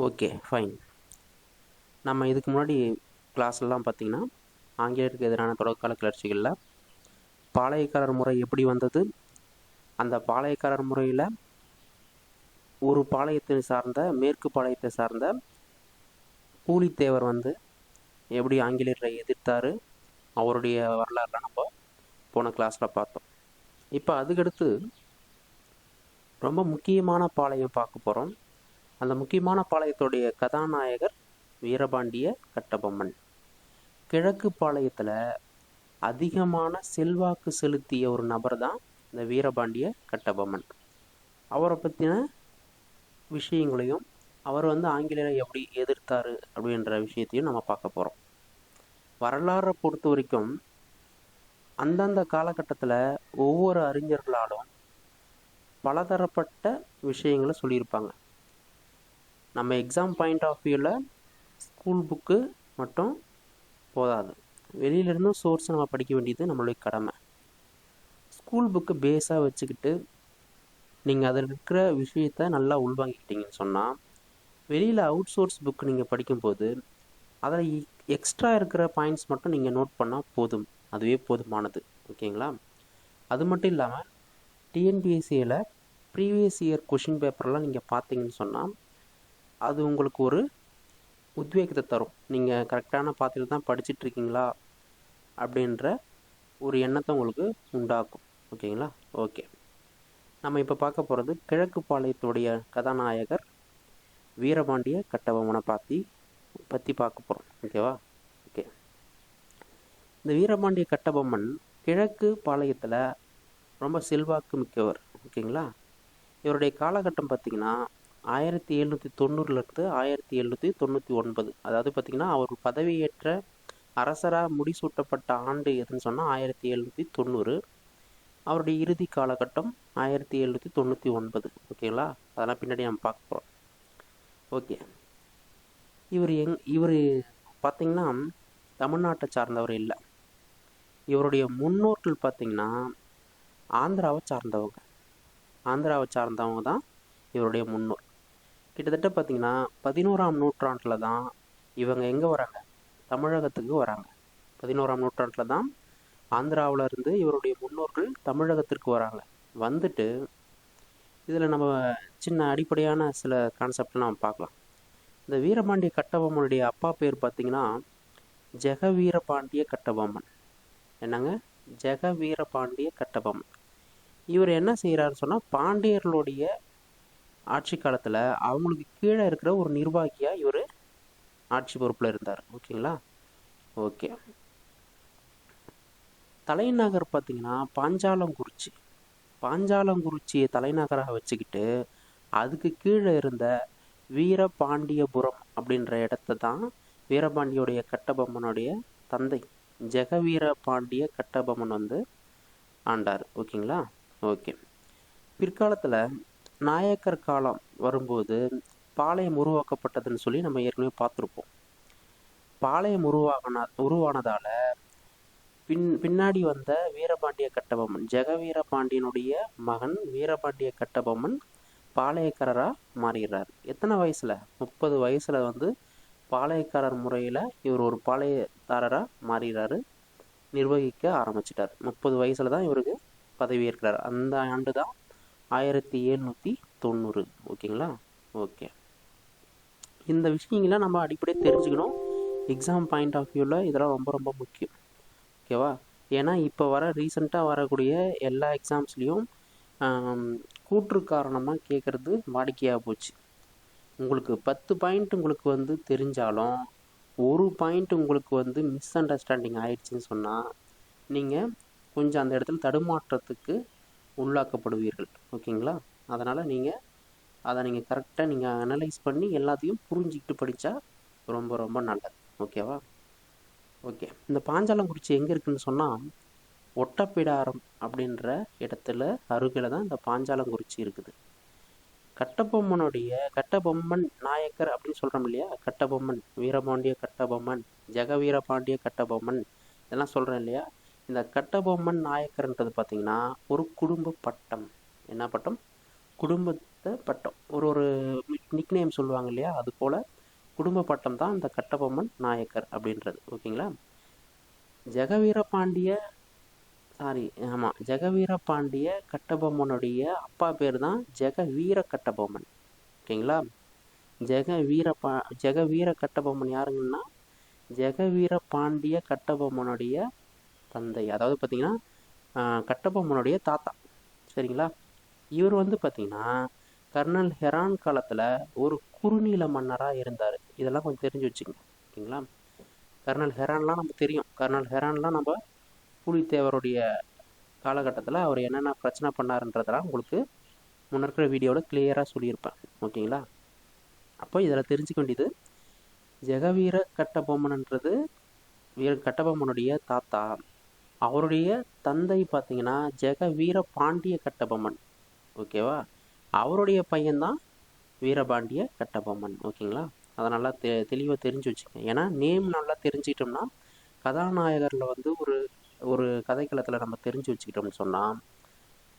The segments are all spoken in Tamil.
Okay, fine. நம்ம இதுக்கு முன்னாடி கிளாஸ்லாம் பார்த்திங்கன்னா ஆங்கிலேயருக்கு எதிரான தொடர்கால கிளர்ச்சிகளில் பாளையக்காரர் முறை எப்படி வந்தது, அந்த பாளையக்காரர் முறையில் ஒரு பாளையத்தை சார்ந்த மேற்கு பாளையத்தை சார்ந்த பூலித்தேவர் எப்படி ஆங்கிலேயரை எதிர்த்தார், அவருடைய வரலாறுலாம் நம்ம போன கிளாஸில் பார்த்தோம். இப்போ அதுக்கடுத்து ரொம்ப முக்கியமான பாளையம் பார்க்க போகிறோம். அந்த முக்கியமான பாளையத்துடைய கதாநாயகர் வீரபாண்டிய கட்டபொம்மன். கிழக்கு பாளையத்தில் அதிகமான செல்வாக்கு செலுத்திய ஒரு நபர் தான் இந்த வீரபாண்டிய கட்டபொம்மன். அவரை பற்றின விஷயங்களையும் அவர் ஆங்கிலேயரை எப்படி எதிர்த்தார் அப்படின்ற விஷயத்தையும் நம்ம பார்க்க போகிறோம். வரலாறை பொறுத்த வரைக்கும் அந்தந்த காலகட்டத்தில் ஒவ்வொரு அறிஞர்களாலும் பலதரப்பட்ட விஷயங்களை சொல்லியிருப்பாங்க. நம்ம எக்ஸாம் பாயிண்ட் ஆஃப் வியூவில் ஸ்கூல் புக்கு மட்டும் போதாது, வெளியிலேருந்தும் சோர்ஸ் நம்ம படிக்க வேண்டியது நம்மளுடைய கடமை. ஸ்கூல் புக்கு பேஸாக வச்சுக்கிட்டு நீங்கள் அதில் இருக்கிற விஷயத்த நல்லா உள்வாங்கிக்கிட்டீங்கன்னு சொன்னால், வெளியில் அவுட் சோர்ஸ் புக்கு நீங்கள் படிக்கும்போது அதில் எக்ஸ்ட்ரா இருக்கிற பாயிண்ட்ஸ் மட்டும் நீங்கள் நோட் பண்ணால் போதும், அதுவே போதுமானது. ஓகேங்களா? அது மட்டும் இல்லாமல் டிஎன்பிஎஸ்சியில் ப்ரீவியஸ் இயர் கொஷின் பேப்பர்லாம் நீங்கள் பார்த்தீங்கன்னு சொன்னால் அது உங்களுக்கு ஒரு உத்வேகத்தை தரும். நீங்கள் கரெக்டான பாத்திரம் தான் படிச்சிட்ருக்கீங்களா அப்படின்ற ஒரு எண்ணத்தை உங்களுக்கு உண்டாக்கும். ஓகேங்களா? ஓகே, நம்ம இப்போ பார்க்க போகிறது கிழக்கு பாளையத்துடைய கதாநாயகர் வீரபாண்டிய கட்டபொம்மனை பற்றி பார்க்க போகிறோம். ஓகேவா? ஓகே, இந்த வீரபாண்டிய கட்டபொம்மன் கிழக்கு பாளையத்தில் ரொம்ப செல்வாக்கு மிக்கவர். ஓகேங்களா? இவருடைய காலகட்டம் பார்த்திங்கன்னா 1790 1799, அதாவது பார்த்திங்கன்னா அவர் பதவியேற்ற அரசராக முடிசூட்டப்பட்ட ஆண்டு எதுன்னு சொன்னால் 1790. அவருடைய இறுதி காலகட்டம் 1799. ஓகேங்களா? அதெல்லாம் பின்னாடி நம்ம பார்க்க போகிறோம். ஓகே, இவர் பார்த்திங்கன்னா தமிழ்நாட்டை சார்ந்தவர் இல்லை. இவருடைய முன்னோர்கள் பார்த்திங்கன்னா ஆந்திராவை சார்ந்தவங்க தான் இவருடைய முன்னோர். கிட்டத்தட்ட பார்த்திங்கன்னா 11ஆம் நூற்றாண்டில் தான் இவங்க எங்கே வராங்க, தமிழகத்துக்கு வராங்க. 11ஆம் நூற்றாண்டில் தான் ஆந்திராவில் இருந்து இவருடைய முன்னோர்கள் தமிழகத்திற்கு வராங்க. வந்துட்டு இதில் நம்ம சின்ன அடிப்படையான சில கான்செப்ட்லாம் நம்ம பார்க்கலாம். இந்த வீரபாண்டிய கட்டபொம்மனுடைய அப்பா பேர் பார்த்திங்கன்னா ஜெகவீரபாண்டிய கட்டபொம்மன். என்னங்க? ஜெகவீரபாண்டிய கட்டபொம்மன். இவர் என்ன செய்கிறாருன்னு சொன்னால், பாண்டியர்களுடைய ஆட்சி காலத்தில் அவங்களுக்கு கீழே இருக்கிற ஒரு நிர்வாகியாக இவர் ஆட்சி பொறுப்பில் இருந்தார். ஓகேங்களா? ஓகே, தலைநகர் பார்த்திங்கன்னா பாஞ்சாலங்குறிச்சியை தலைநகராக வச்சுக்கிட்டு அதுக்கு கீழே இருந்த வீரபாண்டியபுரம் அப்படின்ற இடத்த தான் வீரபாண்டியோடைய கட்டபொம்மனுடைய தந்தை ஜெகவீரபாண்டிய கட்டபொம்மன் ஆண்டார். ஓகேங்களா? ஓகே, பிற்காலத்தில் நாயக்கர் காலம் வரும்போது பாளையம் உருவாக்கப்பட்டதுன்னு சொல்லி நம்ம ஏற்கனவே பார்த்துருப்போம். பாளையம் உருவானதால் பின்னாடி வந்த வீரபாண்டிய கட்டபொம்மன், ஜெகவீரபாண்டியனுடைய மகன் வீரபாண்டிய கட்டபொம்மன் பாளையக்காரராக மாறுகிறார். எத்தனை வயசில்? 30 வயசில் பாளையக்காரர் முறையில் இவர் ஒரு பாளையக்காரராக மாறுகிறாரு, நிர்வகிக்க ஆரம்பிச்சிட்டார். 30 வயசில் தான் இவருக்கு பதவி ஏற்கிறார். அந்த ஆண்டு தான் 1790. ஓகேங்களா? ஓகே, இந்த விஷயங்களை நம்ம அடிப்படையாக தெரிஞ்சுக்கணும். எக்ஸாம் பாயிண்ட் ஆஃப் வியூவில் இதெல்லாம் ரொம்ப ரொம்ப முக்கியம். ஓகேவா? ஏன்னா இப்போ ரீசெண்டாக வரக்கூடிய எல்லா எக்ஸாம்ஸ்லேயும் கூற்று காரணமாக கேட்குறது வாடிக்கையாக போச்சு. உங்களுக்கு 10 பாயிண்ட் உங்களுக்கு தெரிஞ்சாலும் ஒரு பாயிண்ட் உங்களுக்கு மிஸ் அண்டர்ஸ்டாண்டிங் ஆயிடுச்சுன்னு சொன்னால் நீங்கள் கொஞ்சம் அந்த இடத்துல தடுமாற்றத்துக்கு உள்ளாக்கப்படுவீர்கள். ஓகேங்களா? அதனால் அதை கரெக்டாக அனலைஸ் பண்ணி எல்லாத்தையும் புரிஞ்சிக்கிட்டு படித்தா ரொம்ப ரொம்ப நல்லது. ஓகேவா? ஓகே, இந்த பாஞ்சாலங்குறிச்சி எங்கே இருக்குதுன்னு சொன்னால் ஒட்டப்பிடாரம் அப்படின்ற இடத்துல அருகில் தான் இந்த பாஞ்சாலங்குறிச்சி இருக்குது. கட்டபொம்மன் நாயக்கர் அப்படின்னு சொல்கிறோம் இல்லையா, கட்டபொம்மன், வீரபாண்டிய கட்டபொம்மன், ஜெகவீரபாண்டிய கட்டபொம்மன், இதெல்லாம் சொல்கிறேன் இல்லையா. இந்த கட்டபொம்மன் நாயக்கர்ன்றது பார்த்திங்கன்னா ஒரு குடும்ப பட்டம். என்ன பட்டம்? குடும்ப பட்டம். ஒரு ஒரு நிக்நேம் சொல்லுவாங்க இல்லையா, அது போல் குடும்ப பட்டம் தான் இந்த கட்டபொம்மன் நாயக்கர் அப்படின்றது. ஓகேங்களா. ஜெகவீரபாண்டிய ஆமாம், ஜெகவீரபாண்டிய கட்டபொம்மனுடைய அப்பா பேர் தான் ஜெகவீர கட்டபொம்மன். ஓகேங்களா. ஜெகவீர கட்டபொம்மன் யாருங்கன்னா ஜெகவீரபாண்டிய கட்டபொம்மனுடைய தந்தை, அதாவது பார்த்தீங்கன்னா கட்டபொம்மனுடைய தாத்தா. சரிங்களா. இவர் வந்து பார்த்தீங்கன்னா கர்னல் ஹெரான் காலத்தில் ஒரு குறுநில மன்னராக இருந்தார். இதெல்லாம் கொஞ்சம் தெரிஞ்சு வச்சுக்கோங்க. ஓகேங்களா. கர்னல் ஹெரான்லாம் நமக்கு தெரியும். கர்னல் ஹெரான்லாம் நம்ம புலித்தேவருடைய காலகட்டத்தில் அவர் என்னென்ன பிரச்சனை பண்ணாருன்றதெல்லாம் உங்களுக்கு முன்னற்கிற வீடியோவில் கிளியராக சொல்லியிருப்பேன். ஓகேங்களா. அப்போ இதில் தெரிஞ்சுக்க வேண்டியது, ஜெகவீர கட்டபொம்மன்ன்றது கட்டபொம்மனுடைய தாத்தா. அவருடைய தந்தை பார்த்தீங்கன்னா ஜெகவீர பாண்டிய கட்டபொம்மன். ஓகேவா. அவருடைய பையன்தான் வீரபாண்டிய கட்டபொம்மன். ஓகேங்களா. அதை நல்லா தெளிவாக தெரிஞ்சு வச்சுக்கோங்க. ஏன்னா நேம் நல்லா தெரிஞ்சுக்கிட்டோம்னா கதாநாயகரில் வந்து ஒரு ஒரு கதைக்களத்தில் நம்ம தெரிஞ்சு வச்சுக்கிட்டோம்னு சொன்னால்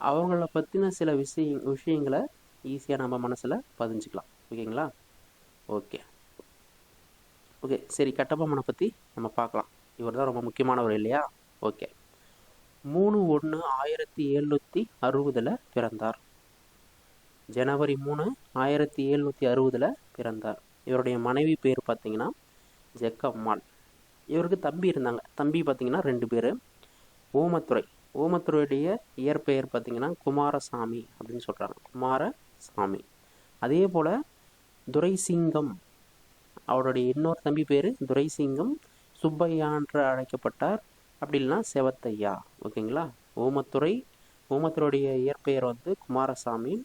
அவங்கள பற்றின சில விஷயங்களை ஈஸியாக நம்ம மனசில் பதிஞ்சுக்கலாம். ஓகேங்களா. ஓகே ஓகே சரி, கட்டபொம்மனை பற்றி நம்ம பார்க்கலாம். இவர் தான் ரொம்ப முக்கியமானவர் இல்லையா. ஓகே. 3/1/1760 பிறந்தார். ஜனவரி 3 1760 பிறந்தார். இவருடைய மனைவி பேர் பார்த்தீங்கன்னா ஜெக்கம்மாள். இவருக்கு தம்பி இருந்தாங்க. தம்பி பார்த்தீங்கன்னா 2 பேர். ஓமத்துறை. ஓமத்துறையுடைய இயற்பெயர் பார்த்தீங்கன்னா குமாரசாமி அப்படின்னு சொல்கிறாங்க. குமாரசாமி. அதே போல் துரைசிங்கம், அவருடைய இன்னொரு தம்பி பேர் துரைசிங்கம் சுப்பையா என்று அழைக்கப்பட்டார். அப்படி இல்லைன்னா செவத்தையா. ஓகேங்களா. ஓமத்துறையுடைய இயற்பெயர் வந்து குமாரசாமி.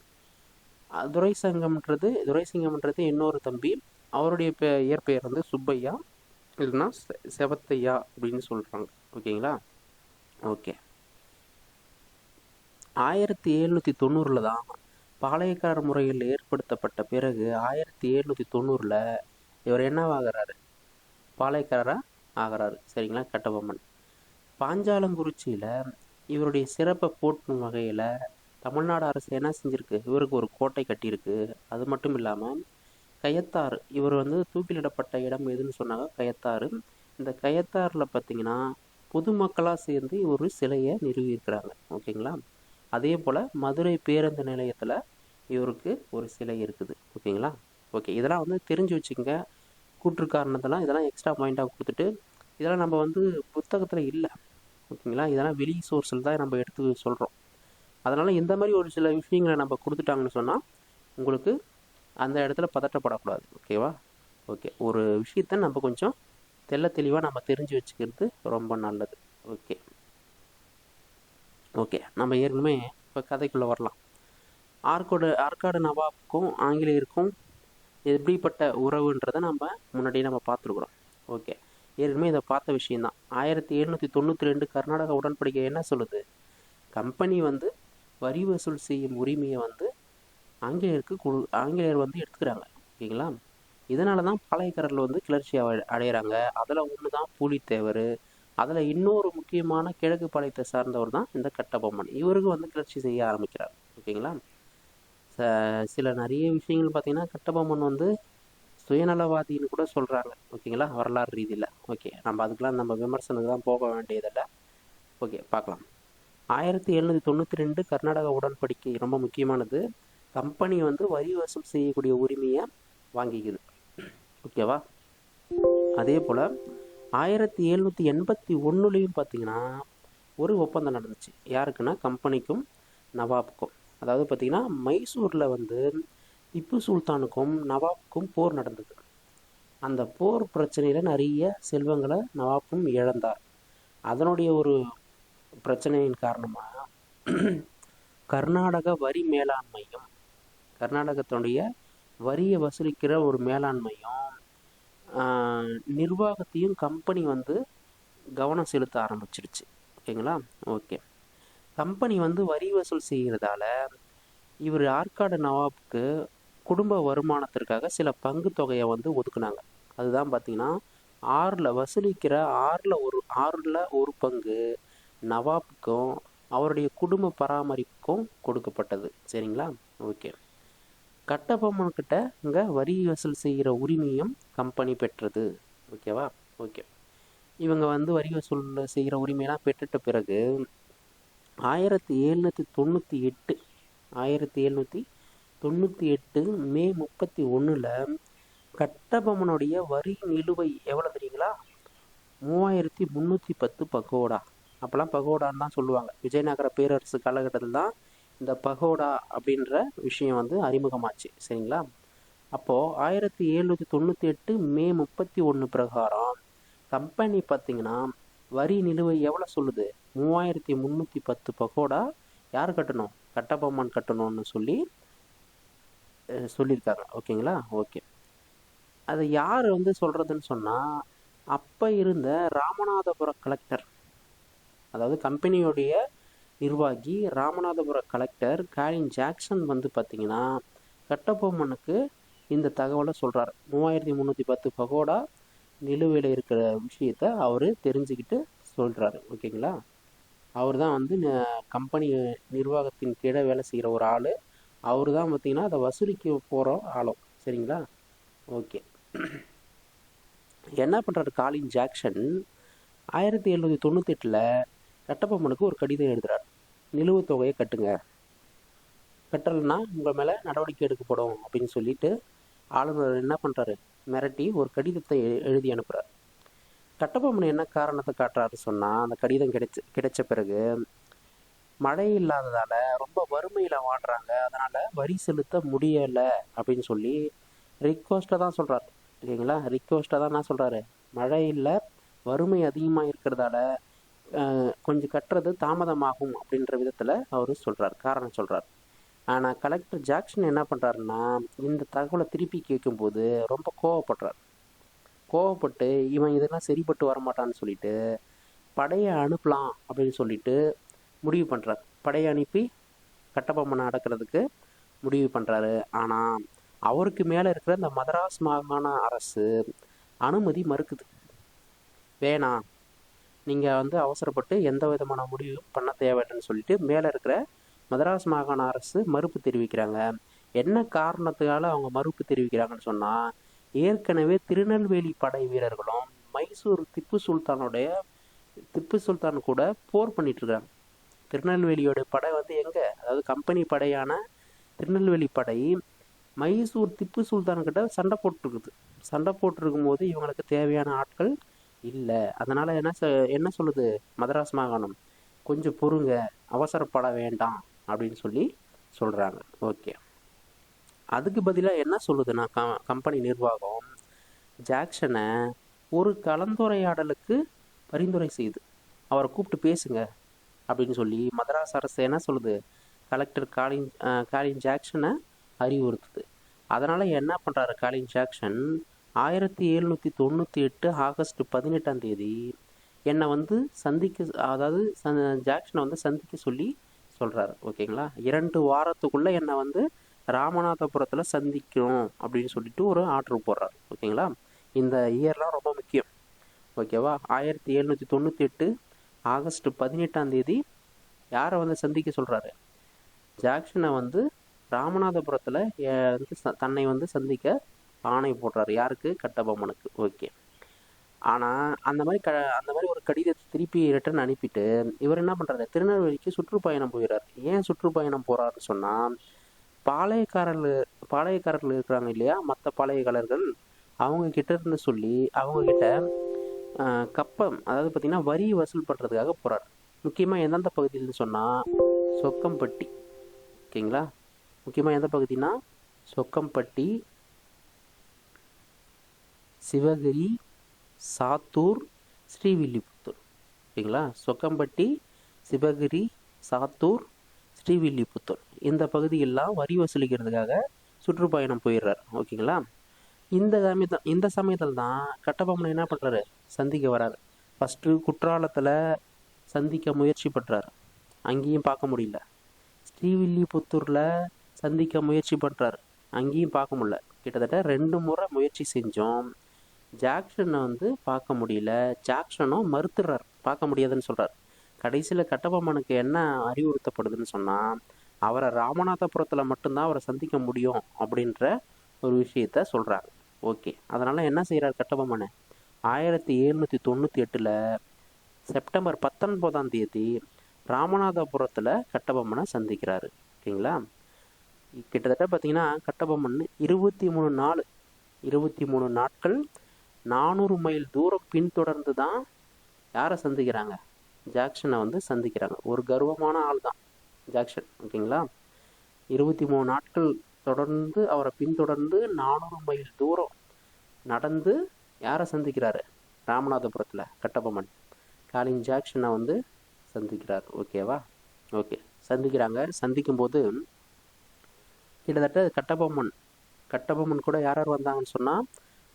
துரைசிங்கம்ன்றது இன்னொரு தம்பி. அவருடைய இயற்பெயர் வந்து சுப்பையா இல்லைன்னா செவத்தையா அப்படின்னு சொல்கிறாங்க. ஓகேங்களா. ஓகே. 1790 தான் பாளையக்கார முறையில் ஏற்படுத்தப்பட்ட பிறகு 1790 இவர் என்னவாகிறாரு, பாளையக்காரராக ஆகிறாரு. சரிங்களா. கட்டபொம்மன் பாஞ்சாலங்குறிச்சியில் இவருடைய சிறப்பை போற்றும் வகையில் தமிழ்நாடு அரசு என்ன செஞ்சுருக்கு, இவருக்கு ஒரு கோட்டை கட்டியிருக்கு. அது மட்டும் இல்லாமல் கயத்தாறு, இவர் வந்து தூக்கிலிடப்பட்ட இடம் எதுன்னு சொன்னாங்க, கயத்தாறு. இந்த கயத்தாறில் பார்த்தீங்கன்னா பொதுமக்களாக சேர்ந்து ஒரு சிலையை நிறுவியிருக்கிறாங்க. ஓகேங்களா. அதே போல் மதுரை பேருந்து நிலையத்தில் இவருக்கு ஒரு சிலை இருக்குது. ஓகேங்களா. ஓகே, இதெல்லாம் வந்து தெரிஞ்சு வச்சுக்கோங்க. கூற்று காரணத்தெல்லாம் இதெல்லாம் எக்ஸ்ட்ரா பாயிண்டாக கொடுத்துட்டு, இதெல்லாம் நம்ம வந்து புத்தகத்தில் இல்லை. ஓகேங்களா. இதெல்லாம் வெளி சோர்ஸில் தான் நம்ம எடுத்து சொல்கிறோம். அதனால் இந்த மாதிரி ஒரு சில விஷயங்களை நம்ம கொடுத்துட்டாங்கன்னு சொன்னால் உங்களுக்கு அந்த இடத்துல பதட்டப்படக்கூடாது. ஓகேவா. ஓகே, ஒரு விஷயத்த நம்ம கொஞ்சம் தெளிவாக நம்ம தெரிஞ்சு வச்சுக்கிறது ரொம்ப நல்லது. ஓகே ஓகே நம்ம ஏற்கனவே இப்போ கதைக்குள்ளே வரலாம். ஆற்காடு நவாப்புக்கும் ஆங்கிலேயருக்கும் எப்படிப்பட்ட உறவுன்றதை நம்ம முன்னாடியே நம்ம பார்த்துருக்குறோம். ஓகே, ஏற்கனவே இதை பார்த்த விஷயந்தான். 1792 கர்நாடக உடன்படிக்கை என்ன சொல்லுது, கம்பெனி வந்து வரி வசூல் செய்யும் உரிமையை வந்து ஆங்கிலேயர் வந்து எடுத்துக்கிறாங்க. ஓகேங்களா. இதனால தான் பாளையக்காரர்கள் வந்து கிளர்ச்சி அடைகிறாங்க. அதில் ஒன்று தான் பூலித்தேவர். அதில் இன்னொரு முக்கியமான கிழக்கு பாளையத்தை சார்ந்தவர் தான் இந்த கட்டபொம்மன். இவருக்கு வந்து கிளர்ச்சி செய்ய ஆரம்பிக்கிறார். ஓகேங்களா. சில நிறைய விஷயங்கள் பார்த்தீங்கன்னா கட்டபொம்மன் வந்து சுயநலவாதின்னு கூட சொல்கிறாங்க. ஓகேங்களா, வரலாறு ரீதியில். ஓகே, நம்ம அதுக்கெலாம் நம்ம விமர்சனத்துக்கு தான் போக வேண்டியதில்லை. ஓகே, பார்க்கலாம். 1792 கர்நாடக உடன்படிக்கை ரொம்ப முக்கியமானது. கம்பெனி வந்து வரி வசூல் செய்யக்கூடிய உரிமையை வாங்கிக்குது. ஓகேவா. அதே போல் 1781 பார்த்தீங்கன்னா ஒரு ஒப்பந்தம் நடந்துச்சு. யாருக்குன்னா கம்பெனிக்கும் நவாப்புக்கும். அதாவது பார்த்தீங்கன்னா மைசூரில் வந்து திப்பு சுல்தானுக்கும் நவாப்புக்கும் போர் நடந்தது. அந்த போர் பிரச்சனையில் நிறைய செல்வங்களை நவாப்பும் இழந்தார். அதனுடைய ஒரு பிரச்சனையின் காரணமாக கர்நாடக வரி மேலாண்மையும் கர்நாடகத்தினுடைய வரியை வசூலிக்கிற ஒரு மேலாண்மையும் நிர்வாகத்தையும் கம்பெனி வந்து கவனம் செலுத்த ஆரம்பிச்சிருச்சு. ஓகேங்களா. ஓகே, கம்பெனி வந்து வரி வசூல் செய்கிறதால இவர் ஆற்காடு நவாப்புக்கு குடும்ப வருமானத்திற்காக சில பங்கு தொகையை வந்து ஒதுக்குனாங்க. அதுதான் பார்த்தீங்கன்னா வசூலிக்கிற ஆறில் ஒரு பங்கு நவாப்புக்கும் அவருடைய குடும்ப பராமரிப்புக்கும் கொடுக்கப்பட்டது. சரிங்களா. ஓகே, கட்டபொம்மன் கிட்ட இங்கே வரி வசூல் செய்கிற உரிமையும் கம்பெனி பெற்றது. ஓகேவா? ஓகே. இவங்க வந்து வரி வசூல் செய்கிற உரிமையெல்லாம் பெற்றுட்ட பிறகு 1798 1798 மே 31 கட்டபொம்மனுடைய வரி நிலுவை எவ்வளோ தெரியுங்களா? 3310 பகோடா. அப்போல்லாம் பகோடான்னு தான் சொல்லுவாங்க. விஜயநகர பேரரசு காலகட்டத்தில் தான் இந்த பகோடா அப்படின்ற விஷயம் வந்து அறிமுகமாச்சு. சரிங்களா? அப்போது 1798 மே 31 பிரகாரம் கம்பெனி பார்த்தீங்கன்னா வரி நிலுவை எவ்வளோ சொல்லுது? 3310 பகோடா யார் கட்டணும்? கட்டபொம்மன் கட்டணும்னு சொல்லியிருக்காங்க. ஓகேங்களா? ஓகே. அதை யார் வந்து சொல்கிறதுன்னு சொன்னால், அப்போ இருந்த ராமநாதபுர கலெக்டர், அதாவது கம்பெனியோடைய நிர்வாகி ராமநாதபுர கலெக்டர் காலின் ஜாக்சன் வந்து பார்த்திங்கன்னா கட்டபொம்மனுக்கு இந்த தகவலை சொல்கிறார். 3310 பகோடா நிலுவையில் இருக்கிற விஷயத்த அவர் தெரிஞ்சுக்கிட்டு சொல்கிறாரு. ஓகேங்களா? அவர் தான் வந்து கம்பெனி நிர்வாகத்தின் கீழே வேலை செய்கிற ஒரு ஆள். அவர் தான் பார்த்திங்கன்னா அதை வசூலிக்க போகிற ஆளும். சரிங்களா? ஓகே. என்ன பண்ணுறாரு காலின் ஜாக்சன்? 1798 கட்டபொம்மனுக்கு ஒரு கடிதம் எழுதுகிறார். நிலுவைத் தொகையை கட்டுங்க, கட்டலைன்னா உங்கள் மேலே நடவடிக்கை எடுக்கப்படும் அப்படின்னு சொல்லிட்டு ஆளுநர் என்ன பண்ணுறாரு? மிரட்டி ஒரு கடிதத்தை எழுதி அனுப்புகிறார். கட்டபொம்மன் என்ன காரணத்தை காட்டுறாரு சொன்னால், அந்த கடிதம் கிடைச்ச பிறகு மழை இல்லாததால் ரொம்ப வறுமையில் வாடுறாங்க, அதனால் வரி செலுத்த முடியலை அப்படின்னு சொல்லி ரிக்வஸ்ட்டை தான் சொல்கிறார். ஓகேங்களா? ரிக்வஸ்ட்டை தான் என்ன சொல்கிறாரு? மழை இல்லை, வறுமை அதிகமாக இருக்கிறதால கொஞ்சம் கட்டுறது தாமதமாகும் அப்படின்ற விதத்தில் அவர் சொல்கிறார், காரணம் சொல்கிறார். ஆனால் கலெக்டர் ஜாக்சன் என்ன பண்ணுறாருன்னா, இந்த தகவலை திருப்பி கேட்கும்போது ரொம்ப கோவப்பட்டு இவன் இதெல்லாம் சரிப்பட்டு வரமாட்டான்னு சொல்லிட்டு படையை அனுப்பலாம் அப்படின்னு சொல்லிட்டு முடிவு பண்ணுறார். படையை அனுப்பி கட்டபொம்மனை அடக்கிறதுக்கு முடிவு பண்ணுறாரு. ஆனால் அவருக்கு மேலே இருக்கிற இந்த மதராஸ் மாகாண அரசு அனுமதி மறுக்குது. வேணாம், நீங்கள் வந்து அவசரப்பட்டு எந்த விதமான முடிவும் பண்ண தேவையில்லைன்னு சொல்லிட்டு மேலே இருக்கிற மதராஸ் மாகாண அரசு மறுப்பு தெரிவிக்கிறாங்க. என்ன காரணத்துக்கால அவங்க மறுப்பு தெரிவிக்கிறாங்கன்னு சொன்னால், ஏற்கனவே திருநெல்வேலி படை வீரர்களும் மைசூர் திப்பு சுல்தான் கூட போர் பண்ணிட்டு இருக்காங்க. திருநெல்வேலியோட படை வந்து எங்கே, அதாவது கம்பெனி படையான திருநெல்வேலி படை மைசூர் திப்பு சுல்தான் கிட்ட சண்டை போட்டுருக்கும் போது இவங்களுக்கு தேவையான ஆட்கள் இல்லை. அதனால் என்ன சொல்லுது மதராஸ் மாகாணம்? கொஞ்சம் பொறுங்க, அவசரப்பட வேண்டாம் அப்படின்னு சொல்கிறாங்க. ஓகே. அதுக்கு பதிலாக என்ன சொல்லுதுன்னா கம்பெனி நிர்வாகம் ஜாக்சனை ஒரு கலந்துரையாடலுக்கு பரிந்துரை செய்யுது. அவரை கூப்பிட்டு பேசுங்க அப்படின்னு சொல்லி மதராஸ் அரசு என்ன சொல்லுது? கலெக்டர் காலின் ஜாக்சனை அறிவுறுத்துது. அதனால் என்ன பண்ணுறாரு காலின் ஜாக்சன்? 1798 ஆகஸ்ட் 18 என்னை வந்து அதாவது ஜாக்சனை வந்து சந்திக்க சொல்கிறாரு. ஓகேங்களா? 2 வாரத்துக்குள்ளே என்னை வந்து ராமநாதபுரத்தில் சந்திக்கணும் அப்படின்னு சொல்லிட்டு ஒரு ஆர்டர் போடுறாரு. ஓகேங்களா? இந்த இயர்லாம் ரொம்ப முக்கியம். ஓகேவா? 1798 ஆகஸ்ட் 18 யாரை வந்து சந்திக்க சொல்கிறாரு? ஜாக்சனை வந்து ராமநாதபுரத்தில் தன்னை வந்து சந்திக்க ஆணை போடுறாரு. யாருக்கு? கட்டபொம்மனுக்கு. ஓகே. ஆனால் அந்த மாதிரி ஒரு கடிதத்தை திருப்பி ரிட்டர்ன் அனுப்பிட்டு இவர் என்ன பண்ணுறாரு? திருநெல்வேலிக்கு சுற்றுப்பயணம் போயிடுறார். ஏன் சுற்றுப்பயணம் போகிறாருன்னு சொன்னால், பாளையக்காரர்கள் இருக்கிறாங்க இல்லையா, மற்ற பாளையக்காரர்கள், அவங்க கிட்ட இருந்து சொல்லி அவங்கக்கிட்ட கப்பம், அதாவது பார்த்திங்கன்னா வரி வசூல் பண்ணுறதுக்காக போகிறார். முக்கியமாக எந்தெந்த பகுதியில்னு சொன்னால் சொக்கம்பட்டி. ஓகேங்களா? முக்கியமாக எந்த பகுதினா சொக்கம்பட்டி, சிவகிரி, சாத்தூர், ஸ்ரீவில்லிபுத்தூர். ஓகேங்களா? சொக்கம்பட்டி, சிவகிரி, சாத்தூர், ஸ்ரீவில்லிபுத்தூர் இந்த பகுதியெல்லாம் வரி வசூலிக்கிறதுக்காக சுற்றுப்பயணம் போயிடுறார். ஓகேங்களா? இந்த சமயத்தில் தான் கட்டபொம்மன் என்ன பண்ணுறாரு? சந்திக்க வராரு. ஃபஸ்ட்டு குற்றாலத்தில் சந்திக்க முயற்சி பண்ணுறாரு, அங்கேயும் பார்க்க முடியல. ஸ்ரீவில்லிபுத்தூரில் சந்திக்க முயற்சி பண்ணுறாரு, அங்கேயும் பார்க்க முடியல. கிட்டத்தட்ட 2 முறை முயற்சி செஞ்சோம், ஜாக்சனை வந்து பார்க்க முடியல. ஜாக்சனும் மறுத்துடுறார், பார்க்க முடியாதுன்னு சொல்கிறார். கடைசியில் கட்டபொம்மனுக்கு என்ன அறிவுறுத்தப்படுதுன்னு சொன்னால், அவரை ராமநாதபுரத்தில் மட்டும்தான் அவரை சந்திக்க முடியும் அப்படின்ற ஒரு விஷயத்த சொல்கிறாங்க. ஓகே, அதனால் என்ன செய்கிறார் கட்டபொம்மன், 1798 செப்டம்பர் 19 ராமநாதபுரத்தில் கட்டபொம்மனை சந்திக்கிறாரு. ஓகேங்களா. கிட்டத்தட்ட பார்த்தீங்கன்னா கட்டபொம்மன் 23 நாட்கள் 400 மைல் தூரம் பின்தொடர்ந்து தான் யாரை சந்திக்கிறாங்க, ஜாக்சனை வந்து சந்திக்கிறாங்க. ஒரு கர்வமான ஆள் தான் ஜாக்சன். ஓகேங்களா. 23 நாட்கள் தொடர்ந்து அவரை பின்தொடர்ந்து 400 மைல் தூரம் நடந்து யாரை சந்திக்கிறாரு, ராமநாதபுரத்தில் கட்டபொம்மன் காலின் ஜாக்சனை வந்து சந்திக்கிறார். ஓகேவா. ஓகே, சந்திக்கிறாங்க. சந்திக்கும்போது கிட்டத்தட்ட கட்டபொம்மன் கூட யார் யார் வந்தாங்கன்னு சொன்னால்,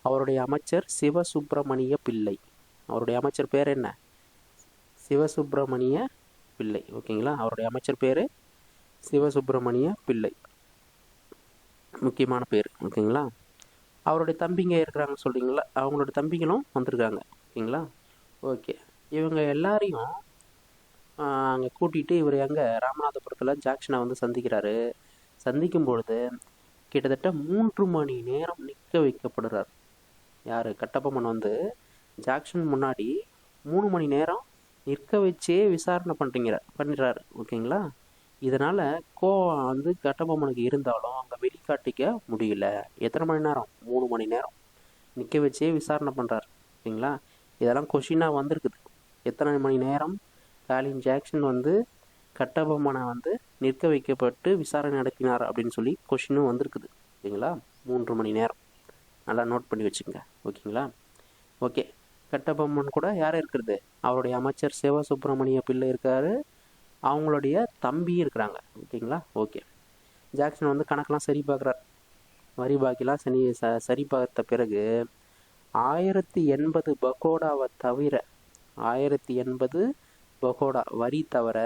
அவருடைய அமைச்சர் சிவசுப்பிரமணிய பிள்ளை. அவருடைய அமைச்சர் பேர் என்ன, சிவசுப்பிரமணிய பிள்ளை. ஓகேங்களா. அவருடைய அமைச்சர் பேர் சிவசுப்பிரமணிய பிள்ளை, முக்கியமான பேர். ஓகேங்களா. அவருடைய தம்பிங்க இருக்கிறாங்கன்னு சொல்கிறீங்களா, அவங்களோட தம்பிகளும் வந்திருக்காங்க. ஓகேங்களா. ஓகே, இவங்க எல்லாரையும் அங்கே கூட்டிகிட்டு இவர் எங்கே ராமநாதபுரத்தில் ஜாக்சனை வந்து சந்திக்கிறாரு. சந்திக்கும் பொழுது கிட்டத்தட்ட 3 மணி நேரம் நிற்க வைக்கப்படுறார். யார், கட்டபொம்மன் வந்து ஜாக்சன் முன்னாடி 3 மணி நேரம் நிற்க வச்சே விசாரணை பண்ணுறாரு. ஓகேங்களா. இதனால் கோவம் வந்து கட்டபொம்மனுக்கு இருந்தாலும் அங்கே வெளிக்காட்டிக்க முடியல. எத்தனை மணி நேரம், 3 மணி நேரம் நிற்க வச்சே விசாரணை பண்ணுறாரு. ஓகேங்களா. இதெல்லாம் கொஷினாக வந்திருக்குது. எத்தனை மணி நேரம் காலின் ஜாக்சன் வந்து கட்டபொம்மனை வந்து நிற்க வைக்கப்பட்டு விசாரணை நடத்தினார் அப்படின்னு சொல்லி கொஷினும் வந்திருக்குது. ஓகேங்களா. 3 மணி நேரம், நல்லா நோட் பண்ணி வச்சுக்கோங்க. ஓகேங்களா. ஓகே, கட்டபொம்மன் கூட யார் இருக்கிறது, அவருடைய அமைச்சர் சிவசுப்பிரமணிய பிள்ளை இருக்காரு, அவங்களுடைய தம்பி இருக்கிறாங்க. ஓகேங்களா. ஓகே, ஜாக்சன் வந்து கணக்கெலாம் சரி பார்க்குறார். வரி பாக்கிலாம் சரி பார்த்த பிறகு 1080 பகோடாவை தவிர 1080 பகோடா வரி தவிர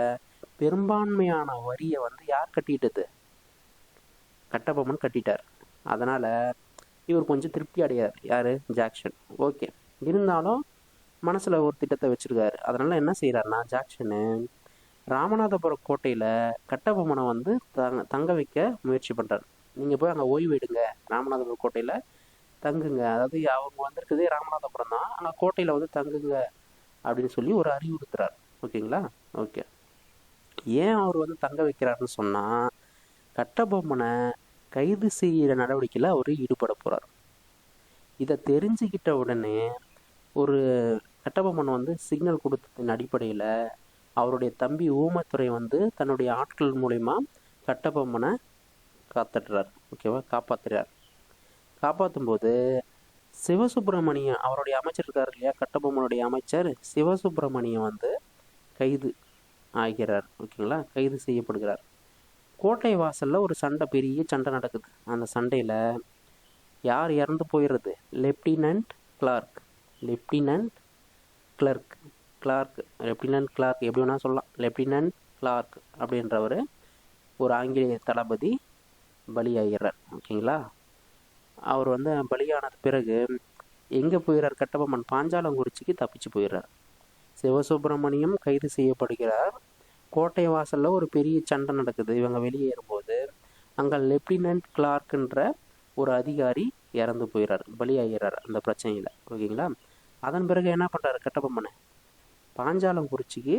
பெரும்பான்மையான வரியை வந்து யார் கட்டிட்டது, கட்டபொம்மன் கட்டிட்டார். அதனால் இவர் கொஞ்சம் திருப்தி அடையார், யார், ஜாக்சன். ஓகே, இருந்தாலும் மனசில் ஒரு திட்டத்தை வச்சுருக்காரு. அதனால் என்ன செய்கிறாருன்னா, ஜாக்சனு ராமநாதபுரம் கோட்டையில் கட்டபொம்மனை வந்து தங்க வைக்க முயற்சி பண்ணுறாரு. நீங்கள் போய் அங்கே ஓய்வு எடுங்க, ராமநாதபுரம் கோட்டையில் தங்குங்க, அதாவது அவங்க வந்திருக்குதே ராமநாதபுரம் தான், அங்கே கோட்டையில் வந்து தங்குங்க அப்படின்னு சொல்லி ஒரு அறிவுறுத்துறார். ஓகேங்களா. ஓகே, ஏன் அவர் வந்து தங்க வைக்கிறாருன்னு சொன்னால், கட்டபொம்மனை கைது செய்கிற நடவடிக்கையில் அவர் ஈடுபட போகிறார். இதை தெரிஞ்சுக்கிட்ட உடனே ஒரு கட்டபொம்மன் வந்து சிக்னல் கொடுத்ததின் அடிப்படையில் அவருடைய தம்பி ஊமத்துறை வந்து தன்னுடைய ஆட்கள் மூலயமா கட்டபொம்மனை காத்துடுறார். ஓகேவா, காப்பாற்றும் போது சிவசுப்பிரமணியம், அவருடைய அமைச்சர் இருக்கார் இல்லையா, கட்டபொம்மனுடைய அமைச்சர் சிவசுப்பிரமணியம் வந்து கைது ஆகிறார். ஓகேங்களா, கைது செய்யப்படுகிறார். கோட்டை வாசலில் ஒரு பெரிய சண்டை நடக்குது. அந்த சண்டையில் யார் இறந்து போயிடுறது, லெப்டினன்ட் கிளார்க் எப்படி வேணால் சொல்லலாம். லெப்டினன்ட் கிளார்க் அப்படின்றவர் ஒரு ஆங்கிலேய தளபதி பலியாகிறார். ஓகேங்களா. அவர் வந்து பலியானது பிறகு எங்கே போயிடுறார், கட்டபொம்மன் பாஞ்சாலங்குறிச்சிக்கு தப்பிச்சு போயிடுறார். சிவசுப்பிரமணியம் கைது செய்யப்படுகிறார். கோட்டை வாசலில் ஒரு பெரிய சண்டை நடக்குது. இவங்க வெளியேறும்போது அங்கே லெப்டினன்ட் கிளார்க்ன்ற ஒரு அதிகாரி இறந்து போயிடுறார், பலியாகிறார் அந்த பிரச்சனையில். ஓகேங்களா. அதன் பிறகு என்ன பண்ணுறாரு கட்டபொம்மன், பாஞ்சாலங்குறிச்சிக்கு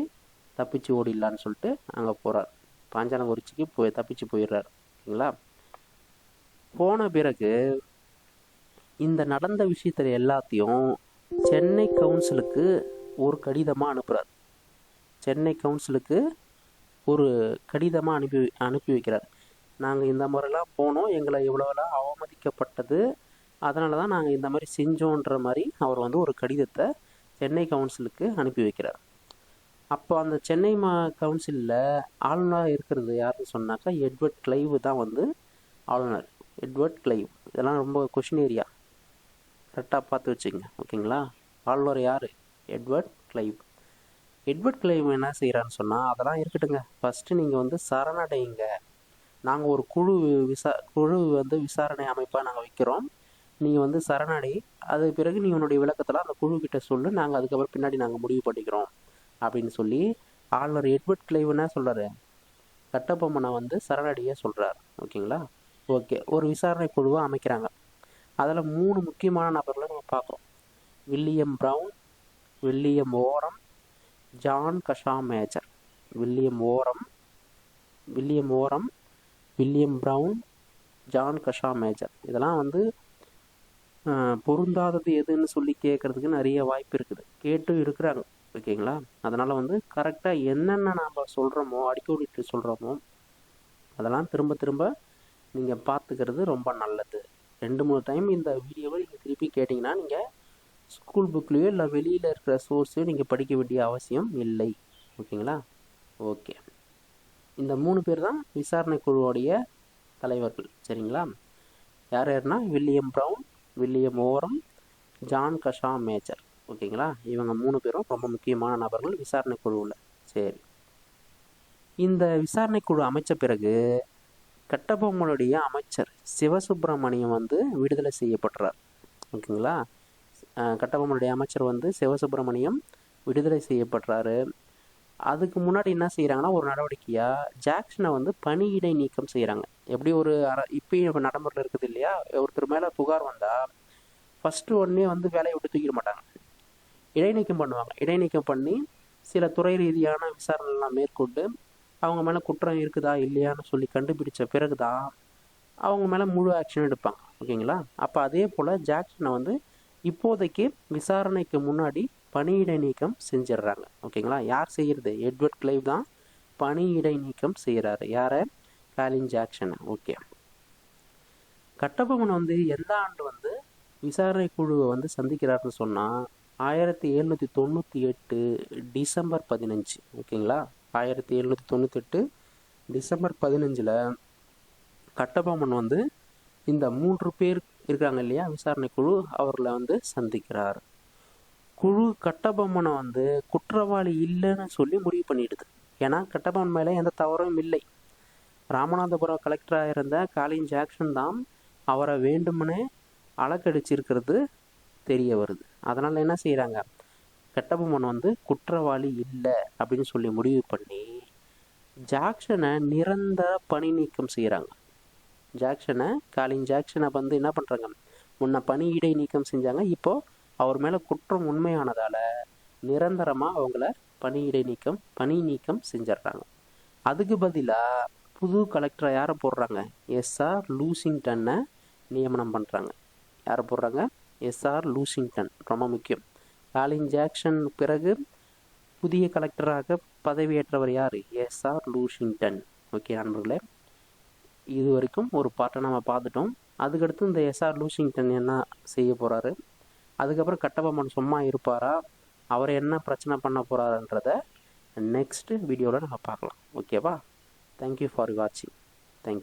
தப்பிச்சு ஓடிடலான்னு சொல்லிட்டு அங்கே போகிறார். பாஞ்சாலங்குறிச்சிக்கு தப்பிச்சு போயிடுறார். ஓகேங்களா. போன பிறகு இந்த நடந்த விஷயத்தில் எல்லாத்தையும் சென்னை கவுன்சிலுக்கு ஒரு கடிதமாக அனுப்புகிறார். சென்னை கவுன்சிலுக்கு ஒரு கடிதமாக அனுப்பி வைக்கிறார். நாங்கள் இந்த மாதிரிலாம் போனோம், எங்களை இவ்வளோலாம் அவமதிக்கப்பட்டது, அதனால தான் நாங்கள் இந்த மாதிரி செஞ்சோன்ற மாதிரி அவர் வந்து ஒரு கடிதத்தை சென்னை கவுன்சிலுக்கு அனுப்பி வைக்கிறார். அப்போ அந்த சென்னை கவுன்சிலில் ஆளுநராக இருக்கிறது யாருன்னு சொன்னாக்கா எட்வர்ட் கிளைவ் தான் வந்து ஆளுநர். எட்வர்ட் கிளைவ், இதெல்லாம் ரொம்ப கொஷின் ஏரியா, கரெக்டாக பார்த்து வச்சுங்க. ஓகேங்களா. ஆளுநர் யார், எட்வர்ட் கிளைவ் என்ன செய்கிறான்னு சொன்னால், அதெல்லாம் இருக்கட்டுங்க, ஃபஸ்ட்டு நீங்கள் வந்து சரணடைங்க, நாங்கள் ஒரு குழு வந்து விசாரணை அமைப்பாக நாங்கள் வைக்கிறோம், நீங்கள் வந்து சரணடை, அது பிறகு நீ உன்னுடைய விளக்கத்தில் அந்த குழுக்கிட்ட சொல்லு, நாங்கள் அதுக்கப்புறம் பின்னாடி நாங்கள் முடிவு பண்ணிக்கிறோம் அப்படின்னு சொல்லி ஆளுநர் எட்வர்ட் கிளைவ் என்ன சொல்கிறாரு, கட்டபொம்மனை வந்து சரணடைய சொல்கிறார். ஓகேங்களா? ஓகே, ஒரு விசாரணை குழுவை அமைக்கிறாங்க. அதில் 3 முக்கியமான நபர்களை நம்ம பார்க்குறோம். வில்லியம் ப்ரவுன், வில்லியம் ஓரம், ஜான் கஷா மேஜர். வில்லியம் ஓரம், வில்லியம் ப்ரவுன், ஜான் கஷா மேஜர். இதெல்லாம் வந்து பொருந்தாதது எதுன்னு சொல்லி கேட்குறதுக்கு நிறைய வாய்ப்பு இருக்குது, கேட்டும் இருக்கிறாங்க. ஓகேங்களா? அதனால் வந்து கரெக்டாக என்னென்ன நாம் சொல்கிறோமோ, அடிக்கோடிட்டு சொல்கிறோமோ அதெல்லாம் திரும்ப திரும்ப நீங்கள் பார்த்துக்கிறது ரொம்ப நல்லது. 2-3 டைம் இந்த வீடியோவை நீங்கள் திருப்பி கேட்டிங்கன்னா நீங்கள் ஸ்கூல் புக்லேயோ இல்லை வெளியில் இருக்கிற சோர்ஸையோ நீங்கள் படிக்க வேண்டிய அவசியம் இல்லை. ஓகேங்களா? ஓகே, இந்த 3 பேர் தான் விசாரணை குழுவோடைய தலைவர்கள். சரிங்களா? யார் யாருன்னா வில்லியம் ப்ரவுன், வில்லியம் ஓரம், ஜான் கஷா மேஜர். ஓகேங்களா? இவங்க 3 பேரும் ரொம்ப முக்கியமான நபர்கள் விசாரணை குழுவில். சரி, இந்த விசாரணை குழு அமைச்ச பிறகு கட்டபொம்மனுடைய அமைச்சர் சிவசுப்பிரமணியம் வந்து விடுதலை செய்யப்படுறார். ஓகேங்களா? கட்டபொம்மனுடைய அமைச்சர் வந்து சிவசுப்பிரமணியம் விடுதலை செய்யப்படுறாரு. அதுக்கு முன்னாடி என்ன செய்கிறாங்கன்னா, ஒரு நடவடிக்கையாக ஜாக்சனை வந்து பணியிடை நீக்கம் செய்கிறாங்க. எப்படி ஒரு இப்பயும் நடைமுறையில் இருக்குது இல்லையா? ஒருத்தர் மேலே புகார் வந்தால் ஃபஸ்ட்டு உடனே வந்து வேலையை விட்டு தூக்கிட மாட்டாங்க, இடைநீக்கம் பண்ணுவாங்க. இடைநீக்கம் பண்ணி சில துறை ரீதியான விசாரணைலாம் மேற்கொண்டு அவங்க மேலே குற்றம் இருக்குதா இல்லையான்னு சொல்லி கண்டுபிடிச்ச பிறகு தான் அவங்க மேலே முழு ஆக்ஷன் எடுப்பாங்க. ஓகேங்களா? அப்போ அதே போல் ஜாக்சனை வந்து இப்போதைக்கு விசாரணைக்கு முன்னாடி பணியிடை நீக்கம் செஞ்சிடுறாங்க. ஓகேங்களா? யார் செய்கிறது? எட்வர்ட் கிளைவ் தான் பணியிடை நீக்கம் செய்கிறாரு. யாரை? காலின் ஜாக்சனை. ஓகே, கட்டபொம்மன் வந்து எந்த ஆண்டு வந்து விசாரணை குழுவை வந்து சந்திக்கிறாருன்னு சொன்னால் 1798 டிசம்பர் 15. ஓகேங்களா? 1798 டிசம்பர் 15 கட்டபொம்மன் வந்து இந்த 3 பேர் இருக்காங்க இல்லையா விசாரணை குழு, அவர்களை வந்து சந்திக்கிறார். குழு கட்டபொம்மனை வந்து குற்றவாளி இல்லைன்னு சொல்லி முடிவு பண்ணிடுது. ஏன்னா கட்டபொம்மன் மேலே எந்த தவறும் இல்லை. ராமநாதபுரம் கலெக்டராக இருந்த காலின் ஜாக்சன் தான் அவரை வேண்டுமனே அலக்கடிச்சிருக்கிறது தெரிய வருது. அதனால் என்ன செய்கிறாங்க, கட்டபொம்மன் வந்து குற்றவாளி இல்லை அப்படின்னு சொல்லி முடிவு பண்ணி ஜாக்சனை நிரந்தர பணி நீக்கம் செய்கிறாங்க. காலின் ஜாக்சனை வந்து என்ன பண்ணுறாங்க, முன்ன பணியிடை நீக்கம் செஞ்சாங்க, இப்போது அவர் மேலே குற்றம் உண்மையானதால் நிரந்தரமாக அவங்கள பணி நீக்கம் செஞ்சிட்றாங்க. அதுக்கு பதிலாக புது கலெக்டரை யாரை போடுறாங்க? எஸ்ஆர் லூசிங்டனை நியமனம் பண்ணுறாங்க. யாரை போடுறாங்க? SR Lushington. ரொம்ப முக்கியம். காலின் ஜாக்சன் பிறகு புதிய கலெக்டராக பதவியேற்றவர் யார்? SR Lushington. ஓகே நண்பர்களே, இது வரைக்கும் ஒரு பாட்டை நம்ம பார்த்துட்டோம். அதுக்கடுத்து இந்த எஸ்ஆர் லூசிங்டன் என்ன செய்ய போகிறாரு, அதுக்கப்புறம் கட்டபொம்மன் சும்மா இருப்பாரா, அவர் என்ன பிரச்சனை பண்ண போகிறாருன்றத நெக்ஸ்ட் வீடியோவில் நம்ம பார்க்கலாம். ஓகேவா? தேங்க்யூ ஃபார் வாட்சிங். தேங்க்யூ.